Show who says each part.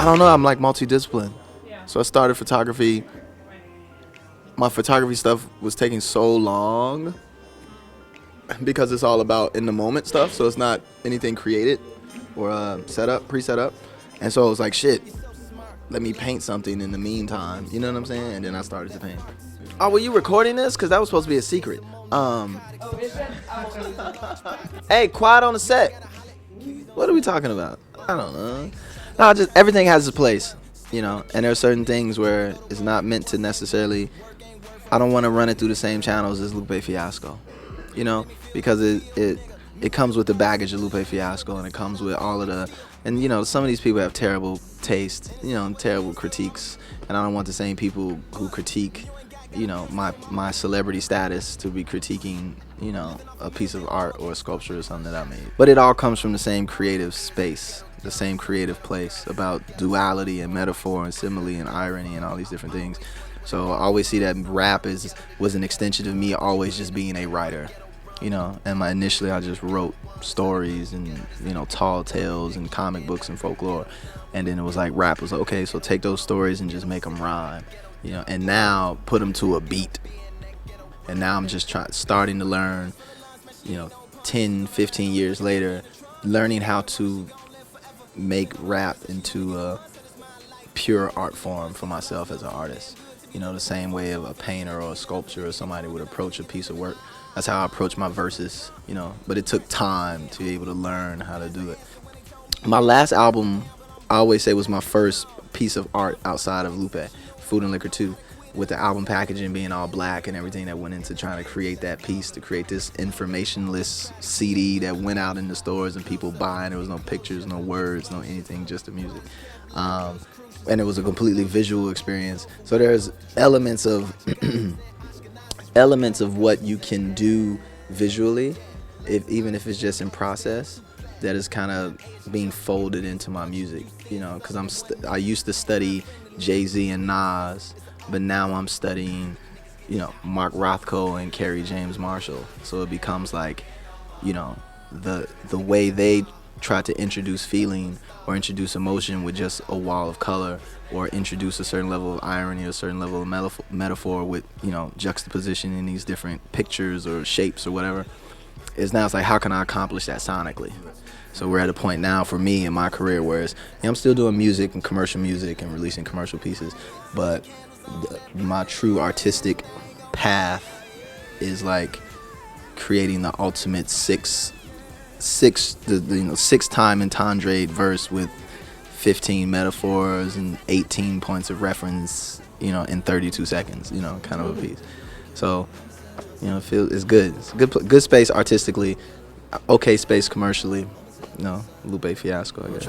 Speaker 1: I don't know. I'm like multidisciplined. So I started photography. My photography stuff was taking so long because it's all about in the moment stuff. So it's not anything created or pre-set up. And so it was like, shit, let me paint something in the meantime. You know what I'm saying? And then I started to paint. Oh, were you recording this? Because that was supposed to be a secret. Hey, quiet on the set. What are we talking about? I don't know. No, just everything has its place, you know. And there are certain things where it's not meant to necessarily. I don't want to run it through the same channels as Lupe Fiasco, you know, because it comes with the baggage of Lupe Fiasco, and it comes with all of the, and you know, some of these people have terrible taste, you know, and terrible critiques, and I don't want the same people who critique, you know, my celebrity status to be critiquing, you know, a piece of art or a sculpture or something that I made. But it all comes from the same creative space, the same creative place about duality and metaphor and simile and irony and all these different things. So I always see that rap was an extension of me always just being a writer, you know. And initially I just wrote stories and, you know, tall tales and comic books and folklore, and then it was like rap was like, okay, so take those stories and just make them rhyme, you know, and now put them to a beat. And now I'm just starting to learn, you know, 10, 15 years later, learning how to make rap into a pure art form for myself as an artist. You know, the same way of a painter or a sculptor or somebody would approach a piece of work. That's how I approach my verses, you know. But it took time to be able to learn how to do it. My last album, I always say, was my first piece of art outside of Lupe, Food and Liquor 2, with the album packaging being all black and everything that went into trying to create that piece, to create this informationless CD that went out in the stores and people buying. There was no pictures, no words, no anything, just the music. And it was a completely visual experience. So there's elements of elements of what you can do visually, even if it's just in process, that is kind of being folded into my music. You know, because I used to study Jay-Z and Nas, but now I'm studying, you know, Mark Rothko and Kerry James Marshall. So it becomes like, you know, the way they try to introduce feeling or introduce emotion with just a wall of color, or introduce a certain level of irony or a certain level of metaphor with, you know, juxtaposition in these different pictures or shapes or whatever, is now it's like, how can I accomplish that sonically? So we're at a point now for me in my career where it's, you know, I'm still doing music and commercial music and releasing commercial pieces, but my true artistic path is like creating the ultimate six time entendre verse with 15 metaphors and 18 points of reference, you know, in 32 seconds, you know, kind of a piece. So, you know, it's good. It's good space artistically, okay space commercially, you know, Lupe Fiasco, I guess.